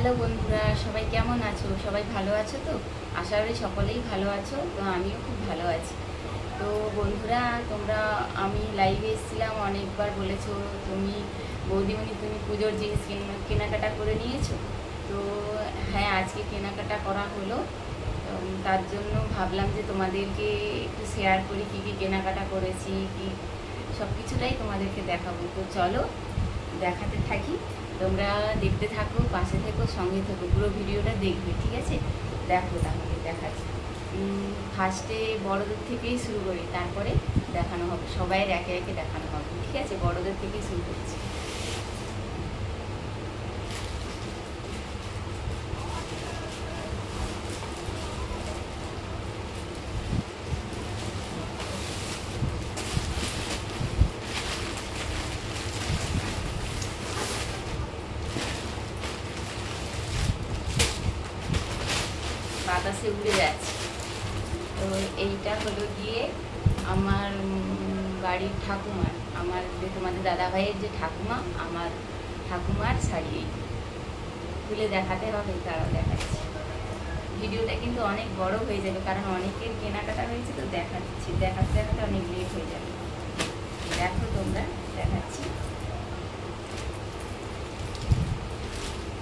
Hello বন্ধুরা, সবাই কেমন আছো? সবাই ভালো আছো তো? আশা করি সকলেই ভালো আছো। তো আমিও খুব ভালো আছি। তো বন্ধুরা, আমি লাইভে এসেছিলাম, অনেকবার বলেছো তুমি বৌদিমণি তুমি পুজোর জিনিস কেনাকাটা করে নিয়েছো। তো হ্যাঁ, আজকে কেনাকাটা করা হলো। তার জন্য ভাবলাম যে তোমাদেরকে একটু শেয়ার করি কী কী কেনাকাটা করেছি, কি সব কিছুটাই তোমাদেরকে দেখাবো। তো চলো দেখাতে থাকি, তোমরা দেখতে থাকো, পাশে থেকো, সঙ্গে থেকো, পুরো ভিডিওটা দেখবে, ঠিক আছে? দেখো, তাহলে দেখাচ্ছি। ফার্স্টে বড়দের থেকেই শুরু করি, তারপরে দেখানো হবে, সবাইয়ের একে একে দেখানো হবে, ঠিক আছে? বড়দের থেকেই শুরু করছি। বাতাসে উড়ে যাচ্ছে। তো এইটা হলো গিয়ে আমার বাড়ির ঠাকুমার, আমার যে তোমাদের দাদাভাইয়ের যে ঠাকুমা, আমার ঠাকুমার শাড়ি। খুলে দেখাতে হবে, তারাও দেখাচ্ছি। ভিডিওটা কিন্তু অনেক বড় হয়ে যাবে, কারণ অনেকের কেনাকাটা হয়েছে, তো দেখাচ্ছি, দেখাতে দেখাতে অনেক লেট হয়ে যাবে। দেখো তোমরা, দেখাচ্ছি।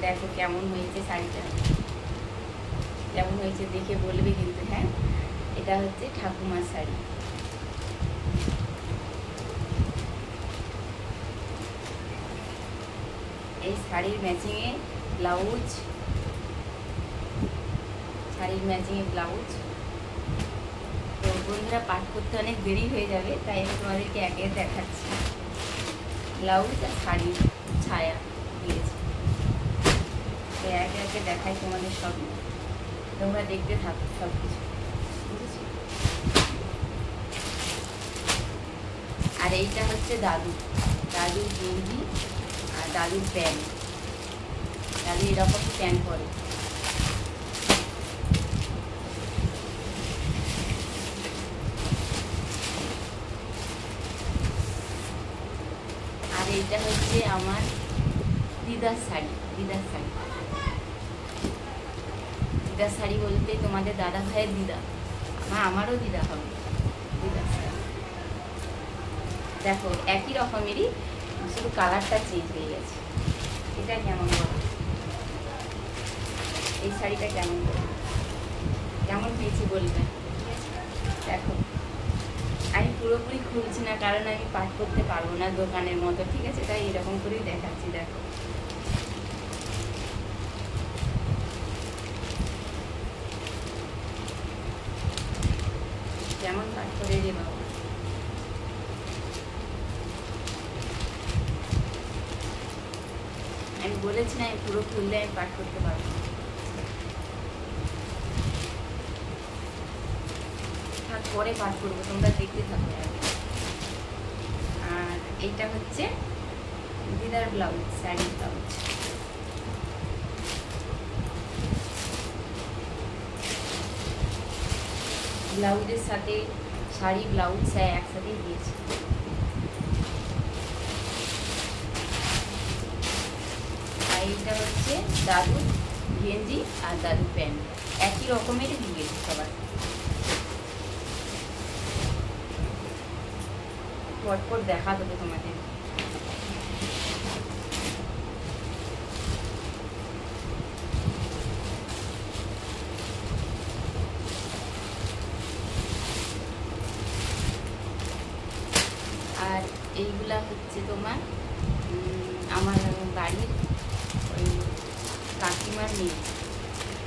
দেখো কেমন হয়েছে শাড়িটা, কেমন হয়েছে দেখে বলবে কিন্তু। হ্যাঁ, এটা হচ্ছে ঠাকুমার শাড়ি। এই শাড়ির ম্যাচিংয়ে ব্লাউজ, শাড়ির ম্যাচিংয়ে ব্লাউজ। তো বন্ধুরা, পাঠ করতে অনেক দেরি হয়ে যাবে, তাই আমি তোমাদেরকে একে দেখাচ্ছি। ব্লাউজ আর শাড়ির ছায়া দিয়েছি, তো একে একে দেখাই তোমাদের সবই, তোমরা দেখতে থাকো সব কিছু, বুঝেছো? আর এইটা হচ্ছে দাদুর গেঞ্জি আর দাদুর প্যান্ট। দাদু এরকম প্যান্ট পরে। আর এইটা হচ্ছে আমার দিদার শাড়ি। দিদার শাড়ি বলতে তোমাদের দাদা ভাইয়ের দিদা, আমারও দিদা হবে। দিদার শাড়ি দেখো, একই রকমেরই, শুধু কালারটা চেঞ্জ হয়ে গেছে। এটা কেমন বলো? এই শাড়িটা কেমন বলো? কেমন পেয়েছি বলবে, ঠিক আছে? দেখো, আমি পুরোপুরি খুলছি না, কারণ আমি পাঠ করতে পারবো না দোকানের মতো, ঠিক আছে? তাই এরকম করেই দেখাচ্ছি। দেখো, কেমন পাঠ করে রে বাবা। আমি বলেছি না, আমি পুরো খুললে আমি পাঠ করতে পারবো না। পরে পাঠ করবো, তোমরা দেখতে থাকো। আর এইটা হচ্ছে দিদার ব্লাউজ, শাড়ির ব্লাউজ। ব্লাউজের সাথে শাড়ি ব্লাউজ একসাথেই দিয়েছি। আর এইটা হচ্ছে দাদুর গেঞ্জি আর দাদুর প্যান্ট, একই রকমেরই দিয়েছি সবার। পরপর দেখা দেবো তোমাদের। আর এইগুলা হচ্ছে তোমার আমার বাড়ির ওই কাকিমার মেয়ে,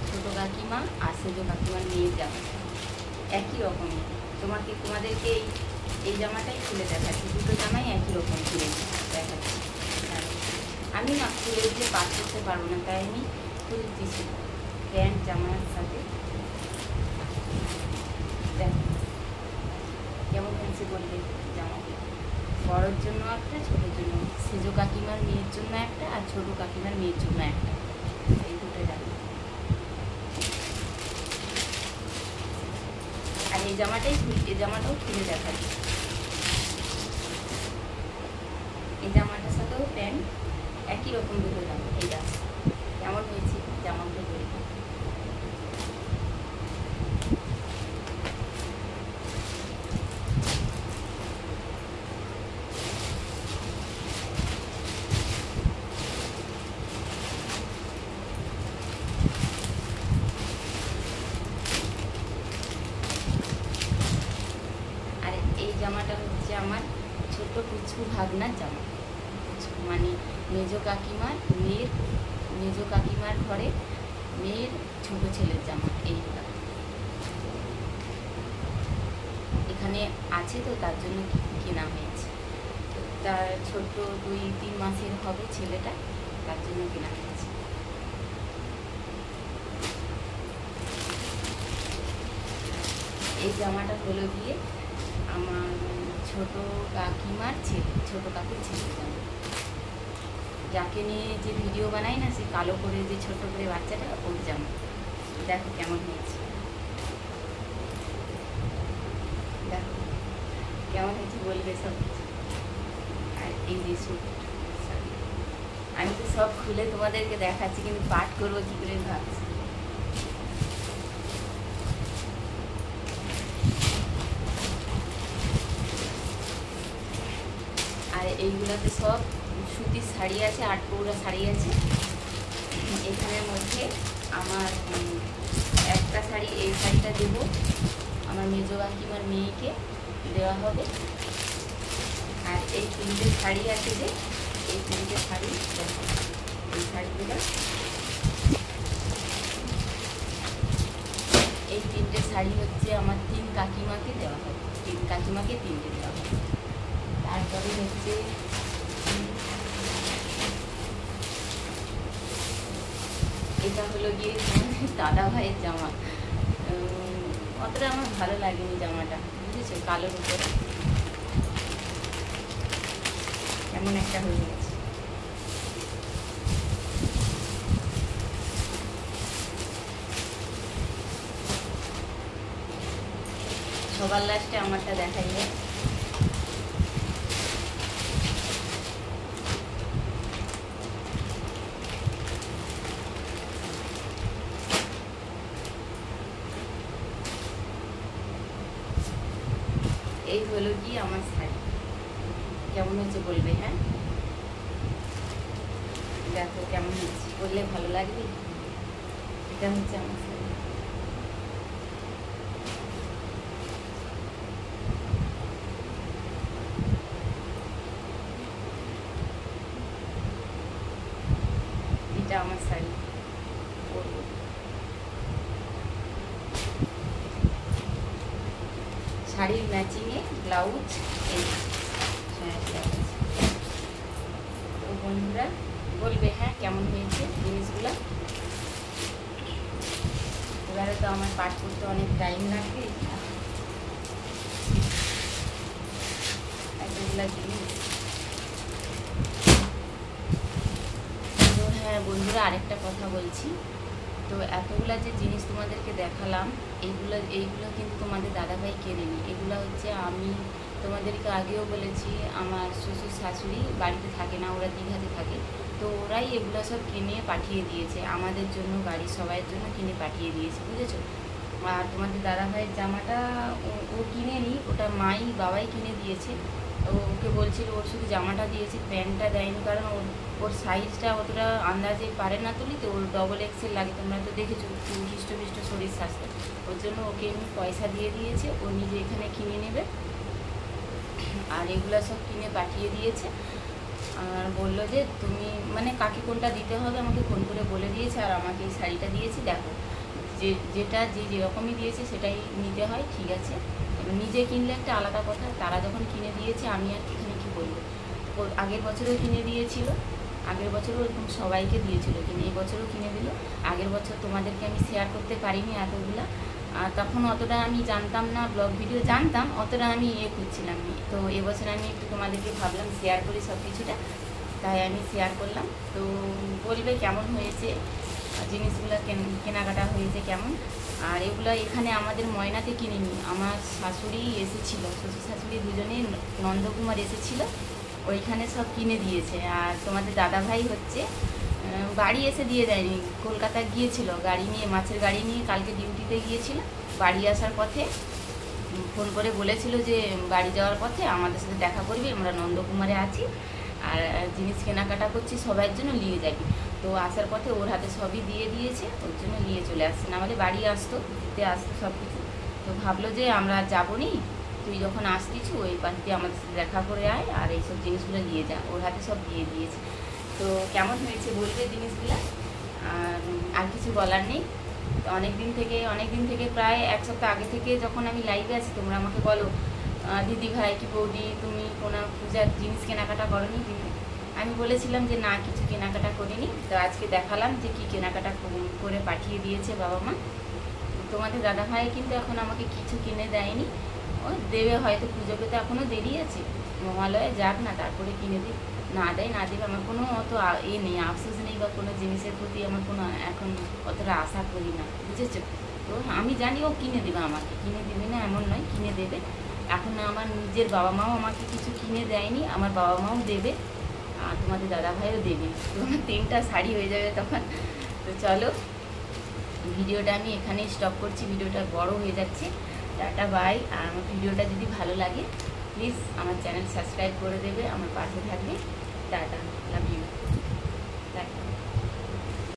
ছোটো কাকিমা আর সেজো কাকিমার মেয়ের জামা, একই রকমের। তোমাদেরকে এই জামাটাই খুলে দেখাচ্ছি, দুটো জামাই একই রকম খুলে দেখাচ্ছি। আমি না খুলে দিয়ে পাঠ করতে পারবো না, তাই আমি খুলতেছি প্যান্ট জামার সাথে। দেখো কেমন হয়েছে বলবে জামা। বড়োর জন্য একটা, ছোটোর জন্য, সেজো কাকিমার মেয়ের জন্য একটা আর ছোটো কাকিমার মেয়ের জন্য একটা, এই দুটো জামা। আর এই জামাটাও খুলে দেখাচ্ছি। এই জামাটার সাথেও প্যান্ট একই রকম দুটো জামা। এই জামা কেমন হয়েছে পুচকু ভাগনার জামা, মানে মেজো কাকিমার মেয়ের, মেজো কাকিমার ঘরে মেয়ের ছোট ছেলের জামা। এইগুলো এখানে আছে তো তার জন্য কেনা হয়েছে। তার ছোট 2-3 মাসের হবে ছেলেটা, তার জন্য কেনা হয়েছে। এই জামাটা হলো গিয়ে আমার ছোট কাকিমার ছেলে, ছোট কাকুর ছেলে জামা, যাকে নিয়ে যে ভিডিও বানাই না, সে কালো করে যে ছোট করে বাচ্চাটা, ওর জামা। দেখো কেমন হয়েছে, দেখো কেমন হয়েছে বলবে সব কিছু। আর এই যে স্যুট, আমি তো সব খুলে তোমাদেরকে দেখাচ্ছি, কিন্তু পাঠ করবো কী করে ভাবছি। আর এইগুলোতে সব সুতির শাড়ি আছে, 8 পৌরা শাড়ি আছে। এখানের মধ্যে আমার একটা শাড়ি, এই শাড়িটা দেবো আমার মেজো কাকিমার মেয়েকে দেওয়া হবে। আর এই 3টে শাড়ি আছে, যে এই 3টে শাড়ি, এই শাড়িগুলো, এই 3টে শাড়ি হচ্ছে আমার 3 কাকিমাকে দেওয়া হবে, 3 কাকিমাকে 3টে দেওয়া হবে। তারপরে হচ্ছে এটা হলো গিয়ে দাদা ভাইয়ের জামা। অতটা আমার ভালো লাগেনি জামাটা, বুঝেছো, কালোর উপরে কেমন একটা হয়ে গেছে। সবার লাস্টে আমারটা দেখাই যায়। এই হলো কি আমার শাড়ি, কেমন হয়েছে বলবে। হ্যাঁ দেখো কেমন হচ্ছে, বললে ভালো লাগবে। এটা হচ্ছে আমার শাড়ি। এটা আমার শাড়ি, শাড়ির ম্যাচিংয়ে ব্লাউজ। এই তো বন্ধুরা বলবে হ্যাঁ কেমন হয়েছে জিনিসগুলো। এবারে তো আমার পাঠ করতে অনেক টাইম লাগবে, এতগুলা জিনিস। তো হ্যাঁ বন্ধুরা, আরেকটা কথা বলছি, তো এতগুলা যে জিনিস তোমাদেরকে দেখালাম, এইগুলো কিন্তু তোমাদের দাদাভাই কেনেনি। এগুলো হচ্ছে, আমি তোমাদেরকে আগেও বলেছি, আমার শ্বশুর শাশুড়ি বাড়িতে থাকে না, ওরা দীঘাতে থাকে, তো ওরাই এগুলো সব কিনে পাঠিয়ে দিয়েছে আমাদের জন্য, বাড়ির সবাইয়ের জন্য কিনে পাঠিয়ে দিয়েছে, বুঝেছো। আর তোমাদের দাদাভাইয়ের জামাটা ও কিনেনি, ওটা মাই বাবাই কিনে দিয়েছে। ওকে বলছিল, ওর শুধু জামাটা দিয়েছে, প্যান্টটা দেয়নি, কারণ ওর সাইজটা অতটা আন্দাজে পারে না তুলিতে, ওর ডবল এক্সেল লাগে, তোমরা তো দেখেছো হৃষ্টপুষ্ট শরীর স্বাস্থ্য, ওর জন্য ওকে এমনি পয়সা দিয়ে দিয়েছে, ও নিজে এখানে কিনে নেবে। আর এগুলো সব কিনে পাঠিয়ে দিয়েছে। আর বললো যে তুমি মানে কাকে কোনটা দিতে হবে আমাকে ফোন করে বলে দিয়েছে, আর আমাকে এই শাড়িটা দিয়েছি, দেখো যেটা যেরকমই দিয়েছে সেটাই নিতে হয়, ঠিক আছে। নিজে কিনলে একটা আলাদা কথা, তারা যখন কিনে দিয়েছে আমি আর এখানে কী বলবো। আগের বছরও কিনে দিয়েছিল, আগের বছরও এরকম সবাইকে দিয়েছিল কিনে, এই বছরও কিনে দিল। আগের বছর তোমাদেরকে আমি শেয়ার করতে পারিনি এতগুলা, আর তখন অতটা আমি জানতাম না, ব্লগ ভিডিও জানতাম, অতটা আমি করছিলাম না। তো এবছর আমি একটু তোমাদেরকে ভাবলাম শেয়ার করি সব কিছুটা, তাই আমি শেয়ার করলাম। তো বলবে কেমন হয়েছে জিনিসগুলো, কেনাকাটা হয়েছে কেমন। আর এগুলো এখানে আমাদের ময়নাতে কিনিনি, আমার শাশুড়ি এসেছিল, শ্বশুর শাশুড়ি দুজনে নন্দকুমার এসেছিল, ওইখানে সব কিনে দিয়েছে। আর তোমাদের দাদাভাই হচ্ছে বাড়ি এসে দিয়ে দেয়নি, কলকাতা গিয়েছিল গাড়ি নিয়ে, মাছের গাড়ি নিয়ে, কালকে ডিউটিতে গিয়েছিল। বাড়ি আসার পথে ফোন করে বলেছিল যে বাড়ি যাওয়ার পথে আমাদের সাথে দেখা করবি, আমরা নন্দকুমারে আছি, আর জিনিস কেনাকাটা করছি সবার জন্য, নিয়ে যাবি। তো আসার পথে ওর হাতে সবই দিয়ে দিয়েছে, ওর জন্য নিয়ে চলে আসছে, না হলে বাড়ি আসতো, দিতে আসতো সব কিছু। তো ভাবলো যে আমরা যাবো নি, তুই যখন আসতিস ওই পাশ দিয়ে আমাদের সাথে দেখা করে আয় আর এইসব জিনিসগুলো নিয়ে যা। ওর হাতে সব দিয়ে দিয়েছে। তো কেমন হয়েছে বলবে জিনিসগুলো। আর কিছু বলার নেই। তো অনেক দিন থেকে প্রায় এক সপ্তাহ আগে থেকে যখন আমি লাইভে আছি তোমরা আমাকে বলো দিদি ভাই কি বৌদি তুমি কোনো পূজার জিনিস কেনাকাটা করোনি? আমি বলেছিলাম যে না, কিছু কেনাকাটা করিনি। তো আজকে দেখালাম যে কি কেনাকাটা করে পাঠিয়ে দিয়েছে বাবা মা। তোমাদের দাদা ভাই কিন্তু এখন আমাকে কিছু কিনে দেয়নি, ও দেবে হয়তো, পুজোকে তো এখনও দেরি আছে, মহালয়ে যাক না তারপরে কিনে দিই। না দেয় না দেবে আমার কোনো অত নেই, আফসোস নেই, বা কোনো জিনিসের প্রতি আমার কোনো এখন অতটা আশা করি না, বুঝেছো? তো আমি জানি ও কিনে দেবে, আমাকে কিনে দেবে না এমন নয়, কিনে দেবে। এখন আমার নিজের বাবা মাও আমাকে কিছু কিনে দেয়নি, আমার বাবা মাও দেবে, আর তোমাদের দাদা ভাইও দেবে। তো আমার 3টা শাড়ি হয়ে যাবে তখন। তো চলো, ভিডিওটা আমি এখানেই স্টপ করছি, ভিডিওটা বড় হয়ে যাচ্ছে। Tata bye. আর আমার ভিডিওটা যদি ভালো লাগে প্লিজ আমার চ্যানেল সাবস্ক্রাইব করে দেবে, আমার পাশে থাকবে। Tata, love you.